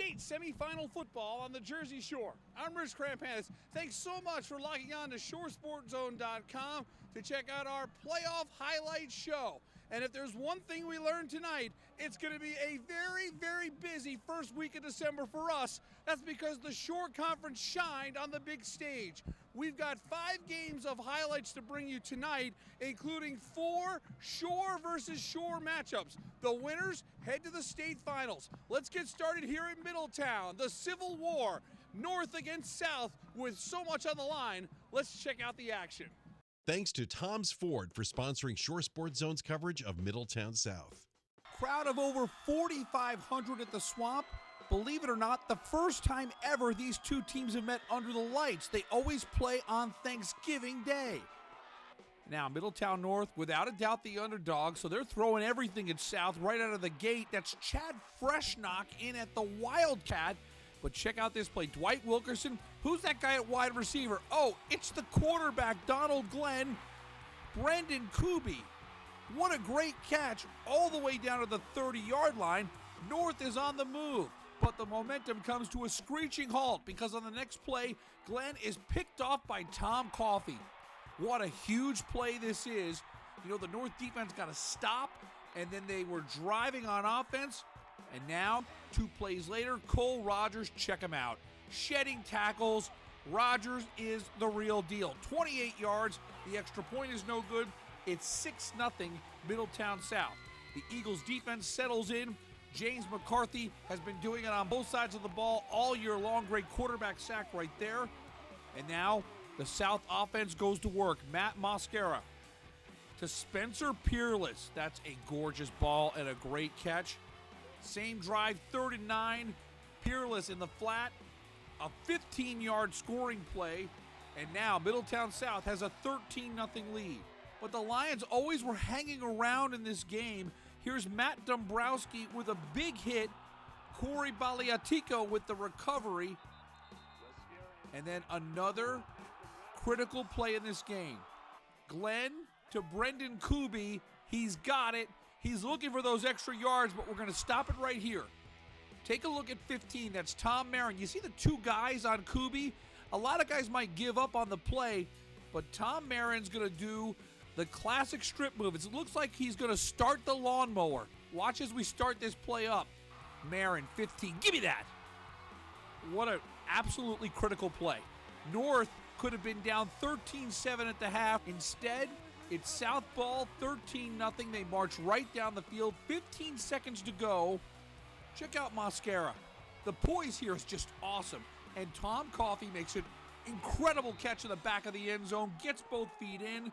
state semifinal football on the Jersey Shore. I'm Rich Crampanis. Thanks so much for logging on to ShoreSportsZone.com to check out our playoff highlight show. And if there's one thing we learned tonight, it's going to be a very, very busy first week of December for us. That's because the Shore Conference shined on the big stage. We've got 5 games of highlights to bring you tonight, including 4 Shore versus Shore matchups. The winners head to the state finals. Let's get started here in Middletown. The Civil War, North against South, with so much on the line. Let's check out the action. Thanks to Tom's Ford for sponsoring Shore Sports Zone's coverage of Middletown South. Crowd of over 4,500 at the Swamp. Believe it or not, the first time ever these two teams have met under the lights. They always play on Thanksgiving Day. Now, Middletown North, without a doubt, the underdog, so they're throwing everything at South right out of the gate. That's Chad Freshnock in at the Wildcat. But check out this play. Dwight Wilkerson. Who's that guy at wide receiver? Oh, it's the quarterback, Donald Glenn. Brendan Kuby. What a great catch all the way down to the 30-yard line. North is on the move, but the momentum comes to a screeching halt because on the next play, Glenn is picked off by Tom Coffey. What a huge play this is. You know, the North defense got to stop, and then they were driving on offense. And now, 2 plays later, Cole Rogers, check him out. Shedding tackles. Rogers is the real deal. 28 yards. The extra point is no good. It's 6-0 Middletown South. The Eagles defense settles in. James McCarthy has been doing it on both sides of the ball all year long. Great quarterback sack right there. And now the South offense goes to work. Matt Mosquera to Spencer Peerless. That's a gorgeous ball and a great catch. Same drive, 3rd and 9. Peerless in the flat. A 15-yard scoring play. And now Middletown South has a 13-0 lead. But the Lions always were hanging around in this game. Here's Matt Dombrowski with a big hit. Corey Baliatico with the recovery. And then another critical play in this game. Glenn to Brendan Kuby. He's got it. He's looking for those extra yards, but we're going to stop it right here. Take a look at 15. That's Tom Marin. You see the 2 guys on Kuby? A lot of guys might give up on the play, but Tom Marin's going to do the classic strip move. It looks like he's going to start the lawnmower. Watch as we start this play up. Marin, 15. Give me that. What an absolutely critical play. North could have been down 13-7 at the half. Instead, it's South ball, 13-0. They march right down the field. 15 seconds to go. Check out Mosquera. The poise here is just awesome. And Tom Coffey makes an incredible catch in the back of the end zone. Gets both feet in.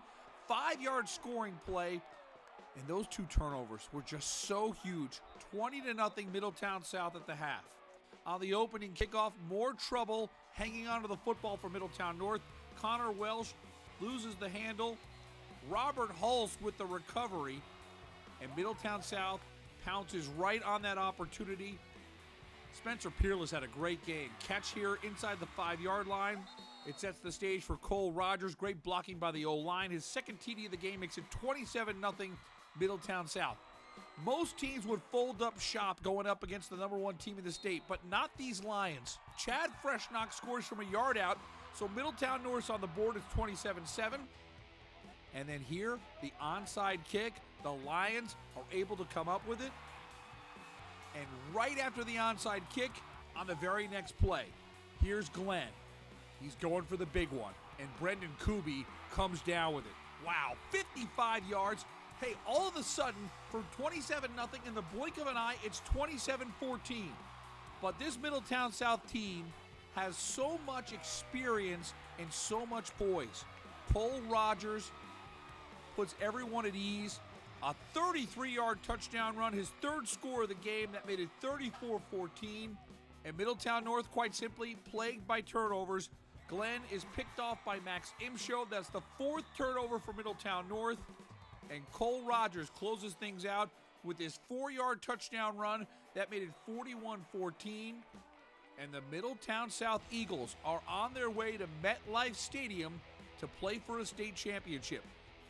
5-yard scoring play. And those 2 turnovers were just so huge. 20-0 Middletown South at the half. On the opening kickoff, more trouble hanging onto the football for Middletown North. Connor Welsh loses the handle. Robert Hulse with the recovery, and Middletown South pounces right on that opportunity. Spencer Peerless had a great game. Catch here inside the 5-yard line. It sets the stage for Cole Rogers. Great blocking by the O-line. His second TD of the game makes it 27-0 Middletown South. Most teams would fold up shop going up against the number 1 team in the state, but not these Lions. Chad Freshnock scores from a yard out, so Middletown North's on the board. It's 27-7. And then here, the onside kick. The Lions are able to come up with it. And right after the onside kick, on the very next play, here's Glenn. He's going for the big one. And Brendan Kuby comes down with it. Wow, 55 yards. Hey, all of a sudden, from 27-0, in the blink of an eye, it's 27-14. But this Middletown South team has so much experience and so much poise. Cole Rogers puts everyone at ease. A 33-yard touchdown run, his 3rd score of the game. That made it 34-14. And Middletown North, quite simply, plagued by turnovers. Glenn is picked off by Max Imshow. That's the 4th turnover for Middletown North. And Cole Rogers closes things out with his 4-yard touchdown run. That made it 41-14. And the Middletown South Eagles are on their way to MetLife Stadium to play for a state championship.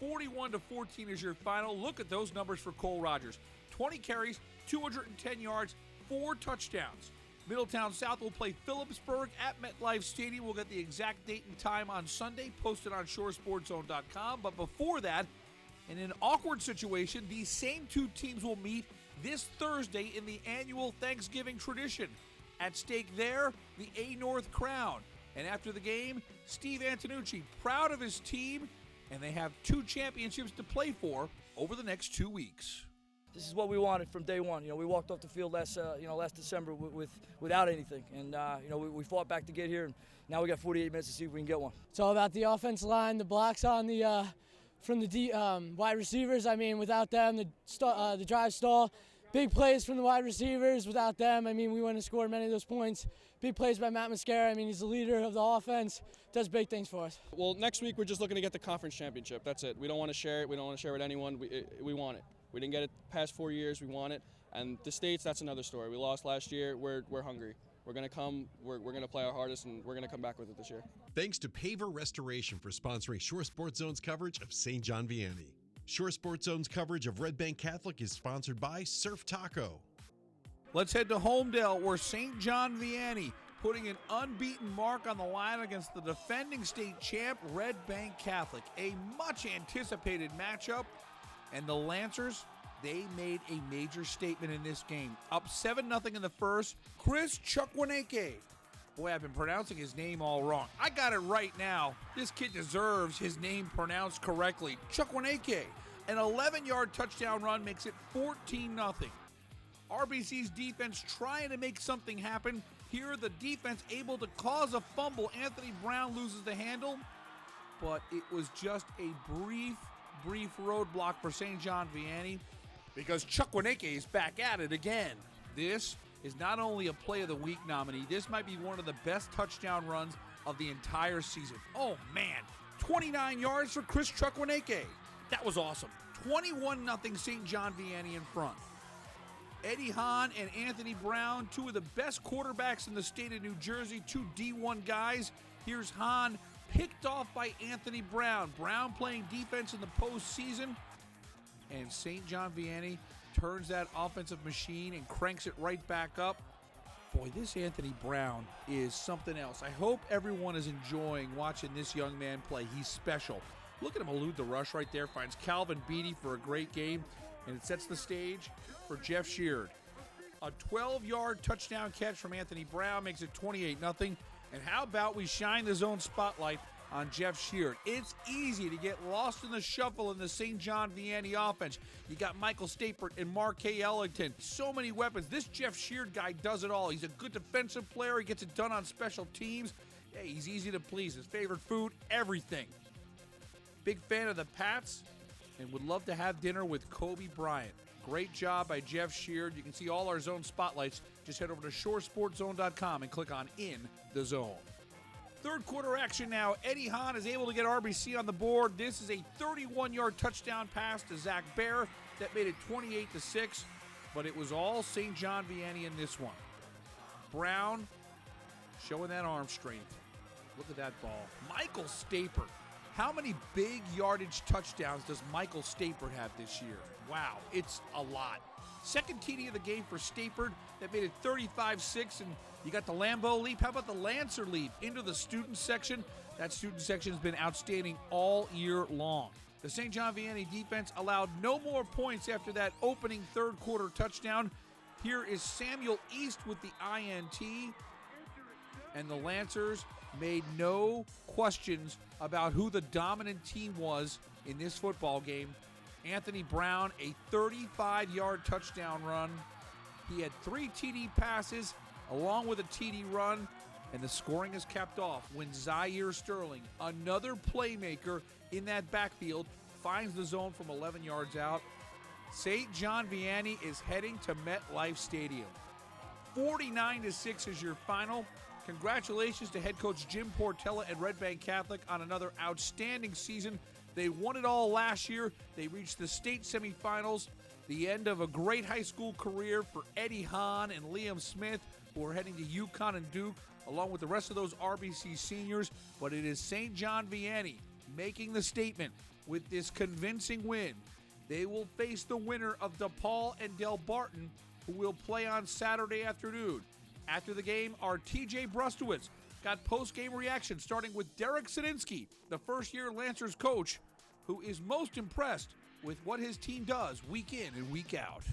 41-14 is your final. Look at those numbers for Cole Rogers. 20 carries, 210 yards, 4 touchdowns. Middletown South will play Phillipsburg at MetLife Stadium. We'll get the exact date and time on Sunday, posted on ShoreSportsZone.com. But before that, in an awkward situation, these same two teams will meet this Thursday in the annual Thanksgiving tradition. At stake there, the A North crown. And after the game, Steve Antonucci, proud of his team, and they have 2 championships to play for over the next 2 weeks. This is what we wanted from day one. We walked off the field last December without anything, and we fought back to get here, and now we got 48 minutes to see if we can get one. It's all about the offensive line, the blocks on the from the wide receivers. I mean, without them, the drive stall. Big plays from the wide receivers. Without them, I mean, we wouldn't have scored many of those points. Big plays by Matt Mascara. I mean, he's the leader of the offense. Does big things for us. Well, next week we're just looking to get the conference championship. That's it. We don't want to share it. We don't want to share it with anyone. We want it. We didn't get it past 4 years. We want it. And the States, that's another story. We lost last year. We're hungry. We're going to come. We're going to play our hardest, and we're going to come back with it this year. Thanks to Paver Restoration for sponsoring Shore Sports Zone's coverage of St. John Vianney. Shore Sports Zone's coverage of Red Bank Catholic is sponsored by Surf Taco. Let's head to Homedale, where St. John Vianney putting an unbeaten mark on the line against the defending state champ, Red Bank Catholic. A much-anticipated matchup, and the Lancers, they made a major statement in this game. Up 7-0 in the first, Chris Chukwuneke. Boy, I've been pronouncing his name all wrong. I got it right now. This kid deserves his name pronounced correctly. Chukwuneke. An 11-yard touchdown run makes it 14-0. RBC's defense trying to make something happen. Here, the defense able to cause a fumble. Anthony Brown loses the handle, but it was just a brief roadblock for St. John Vianney because Chukwuneke is back at it again. This is not only a Play of the Week nominee, this might be one of the best touchdown runs of the entire season. Oh, man. 29 yards for Chris Chukwuneke. That was awesome. 21-0 St. John Vianney in front. Eddie Hahn and Anthony Brown, 2 of the best quarterbacks in the state of New Jersey, 2 D1 guys. Here's Hahn, picked off by Anthony Brown. Brown playing defense in the postseason. And St. John Vianney turns that offensive machine and cranks it right back up. Boy, this Anthony Brown is something else. I hope everyone is enjoying watching this young man play. He's special. Look at him elude the rush right there. Finds Calvin Beatty for a great game. And it sets the stage for Jeff Sheard. A 12-yard touchdown catch from Anthony Brown makes it 28-0. And how about we shine the zone spotlight on Jeff Sheard? It's easy to get lost in the shuffle in the St. John Vianney offense. You got Michael Stapert and Marquay Ellington. So many weapons. This Jeff Sheard guy does it all. He's a good defensive player. He gets it done on special teams. Hey, he's easy to please. His favorite food, everything. Big fan of the Pats and would love to have dinner with Kobe Bryant. Great job by Jeff Sheard. You can see all our zone spotlights. Just head over to ShoreSportsZone.com and click on In the Zone. Third quarter action now. Eddie Hahn is able to get RBC on the board. This is a 31-yard touchdown pass to Zach Bear that made it 28-6, but it was all St. John Vianney in this one. Brown showing that arm strength. Look at that ball. Michael Stapert. How many big yardage touchdowns does Michael Stapert have this year? Wow, it's a lot. Second TD of the game for Stapert that made it 35-6, and you got the Lambeau leap. How about the Lancer leap into the student section? That student section has been outstanding all year long. The St. John Vianney defense allowed no more points after that opening third quarter touchdown. Here is Samuel East with the INT, and the Lancers made no questions about who the dominant team was in this football game. Anthony Brown, a 35-yard touchdown run. He had 3 TD passes along with a TD run, and the scoring is capped off when Zaire Sterling, another playmaker in that backfield, finds the zone from 11 yards out. St. John Vianney is heading to MetLife Stadium. 49-6 is your final. Congratulations to head coach Jim Portella at Red Bank Catholic on another outstanding season. They won it all last year. They reached the state semifinals. The end of a great high school career for Eddie Hahn and Liam Smith, who are heading to UConn and Duke, along with the rest of those RBC seniors. But it is St. John Vianney making the statement with this convincing win. They will face the winner of DePaul and Del Barton, who will play on Saturday afternoon. After the game, our TJ Brustowitz got post-game reaction, starting with Derek Sadinsky, the first-year Lancers coach, who is most impressed with what his team does week in and week out.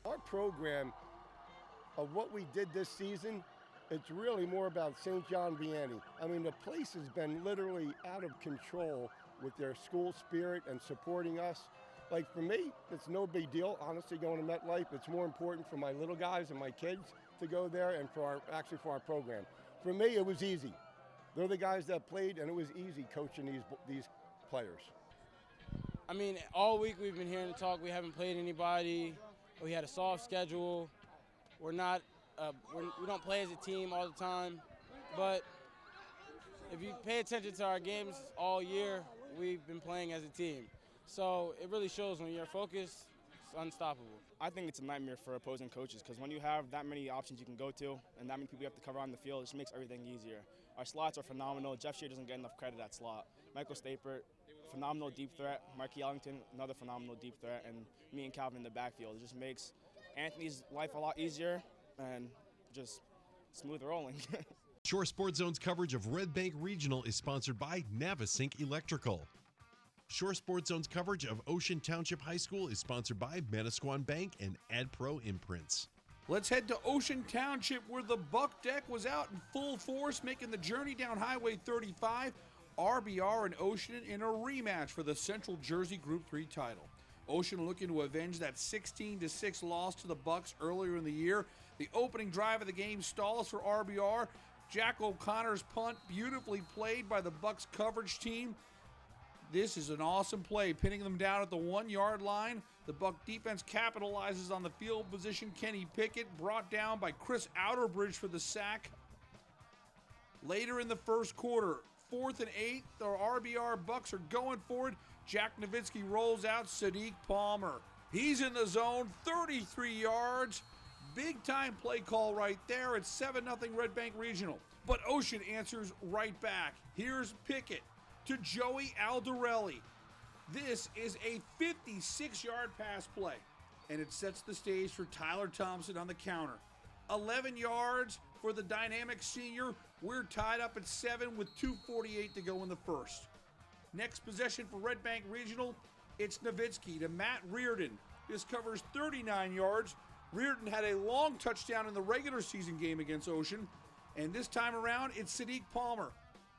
Our program of what we did this season, it's really more about St. John Vianney. I mean, the place has been literally out of control with their school spirit and supporting us. Like, for me, it's no big deal, honestly, going to MetLife. It's more important for my little guys and my kids to go there and for our program. For me, it was easy. They're the guys that played, and it was easy coaching these players. I mean, all week we've been hearing the talk. We haven't played anybody. We had a soft schedule. We don't play as a team all the time. But if you pay attention to our games all year, we've been playing as a team. So it really shows when you're focused, it's unstoppable. I think it's a nightmare for opposing coaches because when you have that many options you can go to and that many people you have to cover on the field, it just makes everything easier. Our slots are phenomenal. Jeff Shear doesn't get enough credit at slot. Michael Stapert, phenomenal deep threat. Marquis Ellington, another phenomenal deep threat. And me and Calvin in the backfield. It just makes Anthony's life a lot easier and just smooth rolling. Shore Sports Zone's coverage of Red Bank Regional is sponsored by Navasink Electrical. Shore Sports Zone's coverage of Ocean Township High School is sponsored by Manasquan Bank and AdPro Imprints. Let's head to Ocean Township, where the Buck Deck was out in full force, making the journey down Highway 35. RBR and Ocean in a rematch for the Central Jersey Group 3 title. Ocean looking to avenge that 16-6 loss to the Bucks earlier in the year. The opening drive of the game stalls for RBR. Jack O'Connor's punt, beautifully played by the Bucks coverage team. This is an awesome play, pinning them down at the 1-yard line. The Buck defense capitalizes on the field position. Kenny Pickett brought down by Chris Outerbridge for the sack. Later in the first quarter, 4th and 8, the RBR Bucks are going for it. Jack Nowitzki rolls out Sadiq Palmer. He's in the zone, 33 yards. Big time play call right there. It's 7-0 Red Bank Regional. But Ocean answers right back. Here's Pickett to Joey Aldarelli. This is a 56-yard pass play, and it sets the stage for Tyler Thompson on the counter. 11 yards for the dynamic senior. We're tied up at 7 with 2:48 to go in the first. Next possession for Red Bank Regional, it's Nowitzki to Matt Reardon. This covers 39 yards. Reardon had a long touchdown in the regular season game against Ocean, and this time around, it's Sadiq Palmer.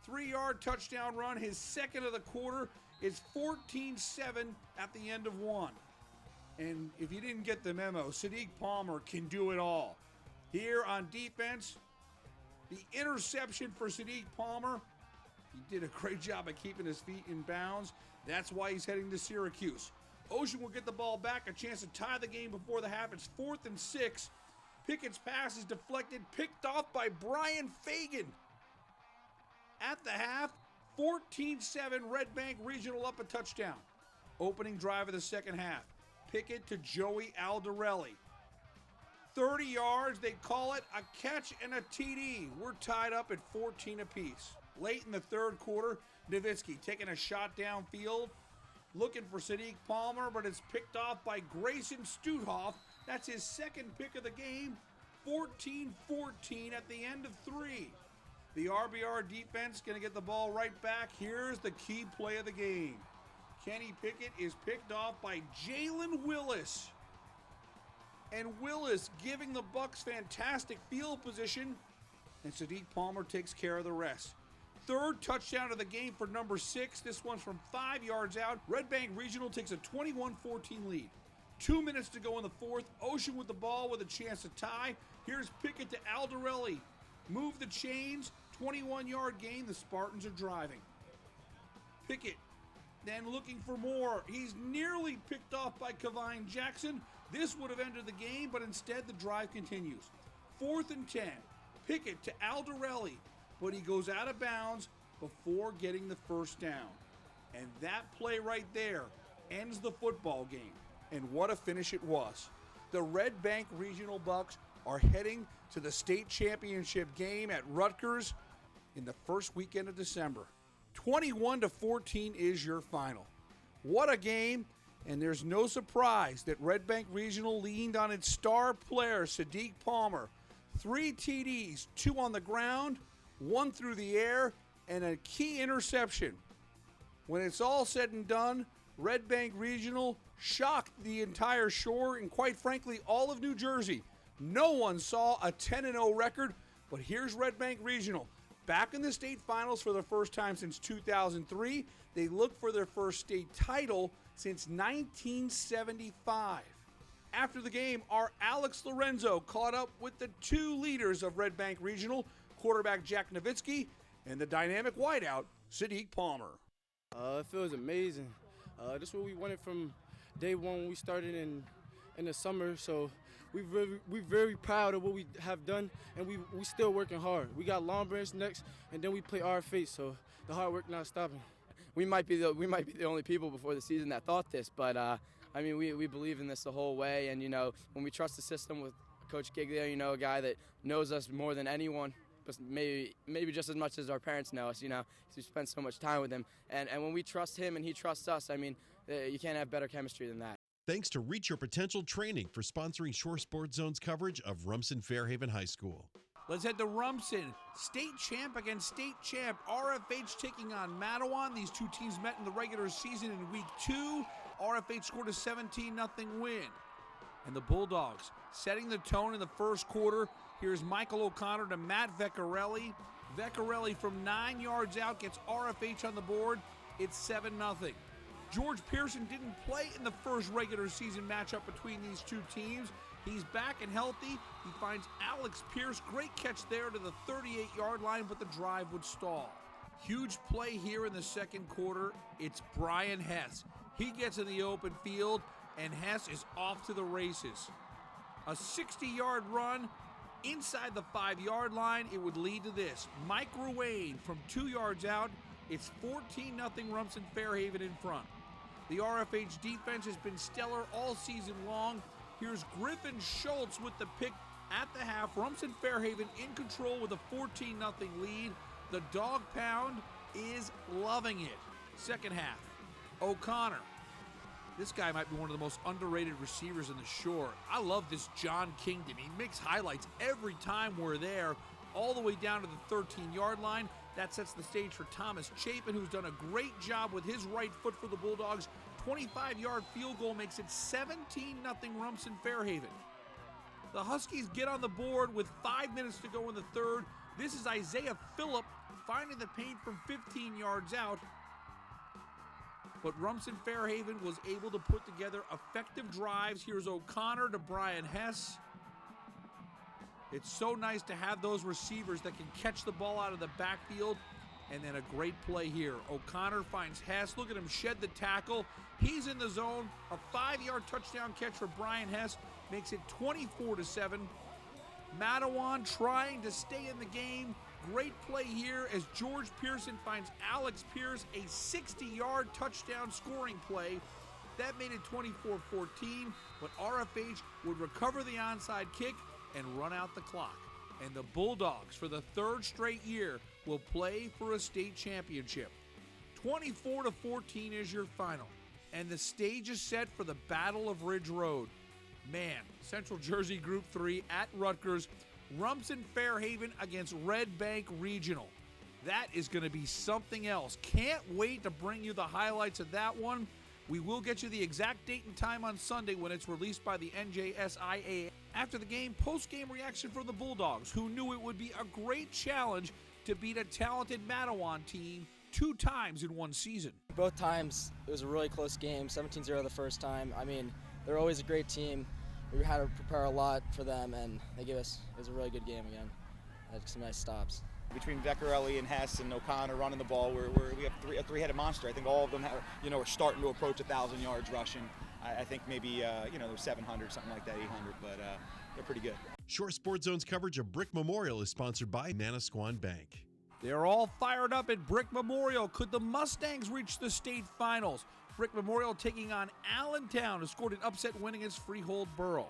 3-yard touchdown run, his second of the quarter. It's 14-7 at the end of one. And if you didn't get the memo, Sadiq Palmer can do it all. Here on defense, the interception for Sadiq Palmer. He did a great job of keeping his feet in bounds. That's why he's heading to Syracuse. Ocean will get the ball back, a chance to tie the game before the half. It's 4th and 6. Pickett's pass is deflected, picked off by Brian Fagan. At the half, 14-7 Red Bank Regional up a touchdown. Opening drive of the second half. Pickett to Joey Aldarelli. 30 yards, they call it a catch and a TD. We're tied up at 14 apiece. Late in the third quarter, Nowitzki taking a shot downfield, looking for Sadiq Palmer, but it's picked off by Grayson Studhoff. That's his second pick of the game. 14-14 at the end of 3. The RBR defense going to get the ball right back. Here's the key play of the game. Kenny Pickett is picked off by Jalen Willis. And Willis giving the Bucks fantastic field position. And Sadiq Palmer takes care of the rest. Third touchdown of the game for number 6. This one's from 5 yards out. Red Bank Regional takes a 21-14 lead. 2 minutes to go in the fourth. Ocean with the ball with a chance to tie. Here's Pickett to Aldarelli. Move the chains. 21-yard gain. The Spartans are driving. Pickett then looking for more. He's nearly picked off by Kavine Jackson. This would have ended the game, but instead the drive continues. 4th and 10. Pickett to Aldarelli, but he goes out of bounds before getting the first down. And that play right there ends the football game. And what a finish it was. The Red Bank Regional Bucks are heading to the state championship game at Rutgers in the first weekend of December. 21-14 is your final. What a game, and there's no surprise that Red Bank Regional leaned on its star player, Sadiq Palmer. 3 TDs, 2 on the ground, 1 through the air, and a key interception. When it's all said and done, Red Bank Regional shocked the entire shore and, quite frankly, all of New Jersey. No one saw a 10-0 record, but here's Red Bank Regional. Back in the state finals for the first time since 2003. They look for their first state title since 1975. After the game, our Alex Lorenzo caught up with the 2 leaders of Red Bank Regional, quarterback Jack Nowitzki and the dynamic wideout, Sadiq Palmer. It feels amazing. This is what we wanted from day one when we started in the summer. So we're very proud of what we have done, and we still working hard. We got Long Branch next, and then we play RFH. So the hard work not stopping. We might be the only people before the season that thought this, but I mean we believe in this the whole way, and when we trust the system with Coach Giglio, a guy that knows us more than anyone. But maybe just as much as our parents know us, because we spent so much time with him. And when we trust him and he trusts us, I mean, you can't have better chemistry than that. Thanks to Reach Your Potential Training for sponsoring Shore Sports Zone's coverage of Rumson-Fair High School. Let's head to Rumson. State champ against state champ. RFH taking on Matawan. These 2 teams met in the regular season in week 2. RFH scored a 17-0 win. And the Bulldogs setting the tone in the first quarter. Here's Michael O'Connor to Matt Vecchiarelli. Vecchiarelli from 9 yards out gets RFH on the board. It's 7-0. George Pearson didn't play in the first regular season matchup between these 2 teams. He's back and healthy. He finds Alex Pierce. Great catch there to the 38-yard line, but the drive would stall. Huge play here in the second quarter. It's Brian Hess. He gets in the open field, and Hess is off to the races. A 60-yard run. Inside the 5-yard line, it would lead to this. Mike Ruane from 2 yards out. It's 14-0 Rumson-Fairhaven in front. The RFH defense has been stellar all season long. Here's Griffin Schultz with the pick at the half. Rumson-Fairhaven in control with a 14-0 lead. The dog pound is loving it. Second half, O'Connor. This guy might be one of the most underrated receivers in the shore. I love this John Kingdom. He makes highlights every time we're there, all the way down to the 13-yard line. That sets the stage for Thomas Chapin, who's done a great job with his right foot for the Bulldogs. 25-yard field goal makes it 17-0 Rumson-Fairhaven. The Huskies get on the board with 5 minutes to go in the third. This is Isaiah Phillip finding the paint from 15 yards out. But Rumson-Fairhaven was able to put together effective drives. Here's O'Connor to Brian Hess. It's so nice to have those receivers that can catch the ball out of the backfield. And then a great play here. O'Connor finds Hess. Look at him shed the tackle. He's in the zone. A 5-yard touchdown catch for Brian Hess makes it 24-7. Matawan trying to stay in the game. Great play here as George Pearson finds Alex Pierce, a 60-yard touchdown scoring play. That made it 24-14, but RFH would recover the onside kick and run out the clock. And the Bulldogs, for the 3rd straight year, will play for a state championship. 24-14 is your final. And the stage is set for the Battle of Ridge Road. Man, Central Jersey Group 3 at Rutgers. Rumson-Fairhaven against Red Bank Regional. That is going to be something else. Can't wait to bring you the highlights of that one. We will get you the exact date and time on Sunday when it's released by the NJSIA. After the game, post-game reaction from the Bulldogs, who knew it would be a great challenge to beat a talented Matawan team 2 times in one season. Both times, it was a really close game, 17-0 the first time. I mean, they're always a great team. We had to prepare a lot for them, and it was a really good game again. Had some nice stops. Between Vecchiarelli and Hess and O'Connor running the ball, we have a three-headed monster. I think all of them are starting to approach 1,000 yards rushing. I think maybe there's 700, something like that, 800, but they're pretty good. Shore Sports Zone's coverage of Brick Memorial is sponsored by Manasquan Bank. They're all fired up at Brick Memorial. Could the Mustangs reach the state finals? Brick Memorial taking on Allentown, who scored an upset win against Freehold Borough.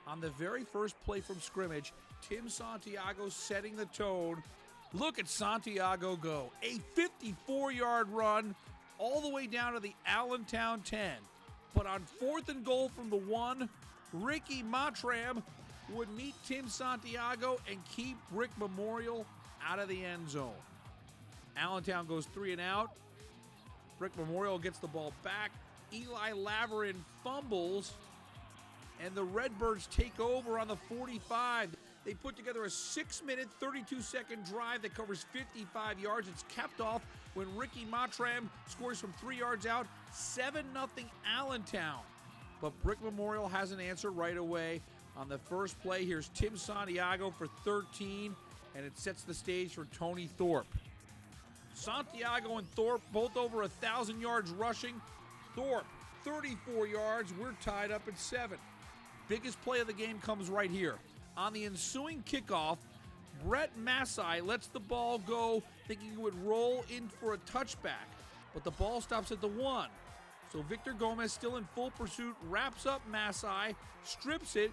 On the very first play from scrimmage, Tim Santiago setting the tone. Look at Santiago go. A 54-yard run all the way down to the Allentown 10. But on 4th and goal from the 1, Ricky Matram would meet Tim Santiago and keep Brick Memorial out of the end zone. Allentown goes 3 and out. Brick Memorial gets the ball back. Eli Laverin fumbles, and the Redbirds take over on the 45. They put together a 6-minute, 32-second drive that covers 55 yards. It's capped off when Ricky Matram scores from 3 yards out, 7-0 Allentown. But Brick Memorial has an answer right away. On the first play, here's Tim Santiago for 13, and it sets the stage for Tony Thorpe. Santiago and Thorpe both over 1,000 yards rushing. Thorpe, 34 yards. We're tied up at 7. Biggest play of the game comes right here. On the ensuing kickoff, Brett Massai lets the ball go, thinking it would roll in for a touchback, but the ball stops at the 1. So Victor Gomez, still in full pursuit, wraps up Massai, strips it.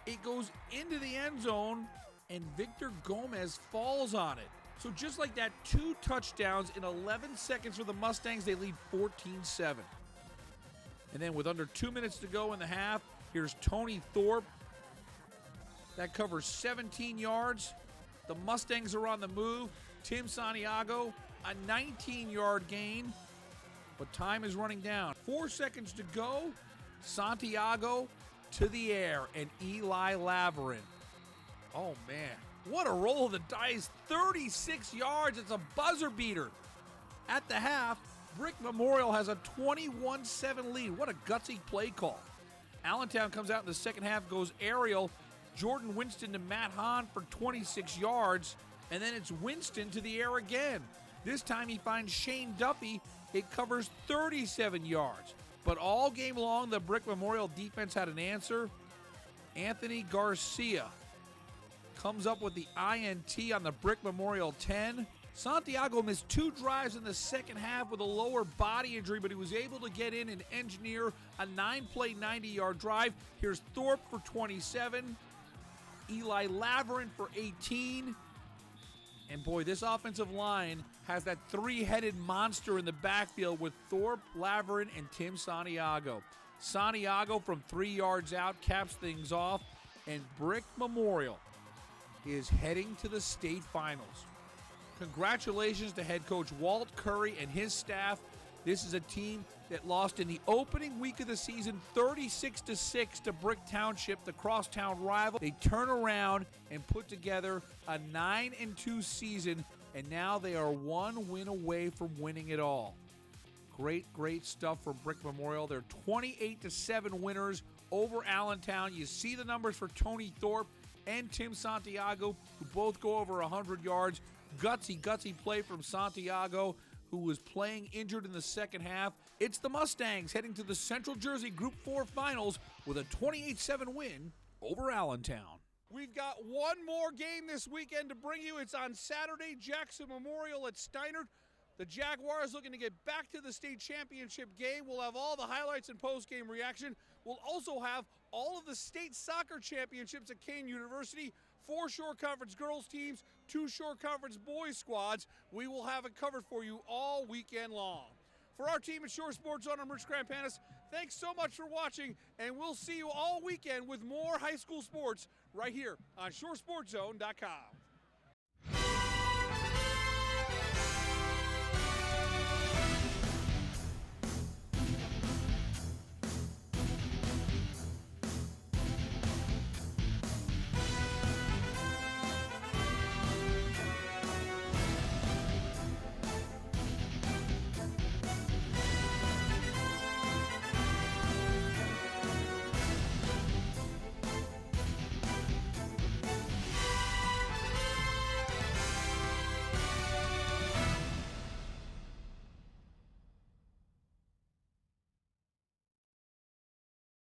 It goes into the end zone, and Victor Gomez falls on it. So just like that, 2 touchdowns in 11 seconds for the Mustangs. They lead 14-7. And then with under 2 minutes to go in the half, here's Tony Thorpe. That covers 17 yards. The Mustangs are on the move. Tim Santiago, a 19-yard gain. But time is running down. 4 seconds to go. Santiago to the air, and Eli Laverin. Oh, man. What a roll of the dice. 36 yards. It's a buzzer beater. At the half, Brick Memorial has a 21-7 lead. What a gutsy play call. Allentown comes out in the second half, goes aerial. Jordan Winston to Matt Hahn for 26 yards. And then it's Winston to the air again. This time he finds Shane Duffy. It covers 37 yards. But all game long, the Brick Memorial defense had an answer. Anthony Garcia comes up with the INT on the Brick Memorial 10. Santiago missed 2 drives in the second half with a lower body injury, but he was able to get in and engineer a 9-play, 90-yard drive. Here's Thorpe for 27. Eli Laverin for 18. And boy, this offensive line has that 3-headed monster in the backfield with Thorpe, Laverin, and Tim Santiago. Santiago from 3 yards out caps things off, and Brick Memorial is heading to the state finals. Congratulations to head coach Walt Curry and his staff. This is a team that lost in the opening week of the season 36-6 to Brick Township, the crosstown rival. They turn around and put together a 9-2 season, and now they are 1 win away from winning it all. Great stuff from Brick Memorial. They're 28-7 winners over Allentown. You see the numbers for Tony Thorpe and Tim Santiago, who both go over 100 yards. Gutsy play from Santiago, who was playing injured in the second half. It's the Mustangs heading to the Central Jersey Group 4 Finals with a 28-7 win over Allentown. We've got one more game this weekend to bring you. It's on Saturday, Jackson Memorial at Steinert. The Jaguars looking to get back to the state championship game. We'll have all the highlights and post-game reaction. We'll also have all of the state soccer championships at Kane University. 4 Shore Conference girls teams, 2 Shore Conference boys squads. We will have it covered for you all weekend long. For our team at Shore Sports Zone, I'm Rich Krampanis. Thanks so much for watching, and we'll see you all weekend with more high school sports right here on ShoreSportsZone.com.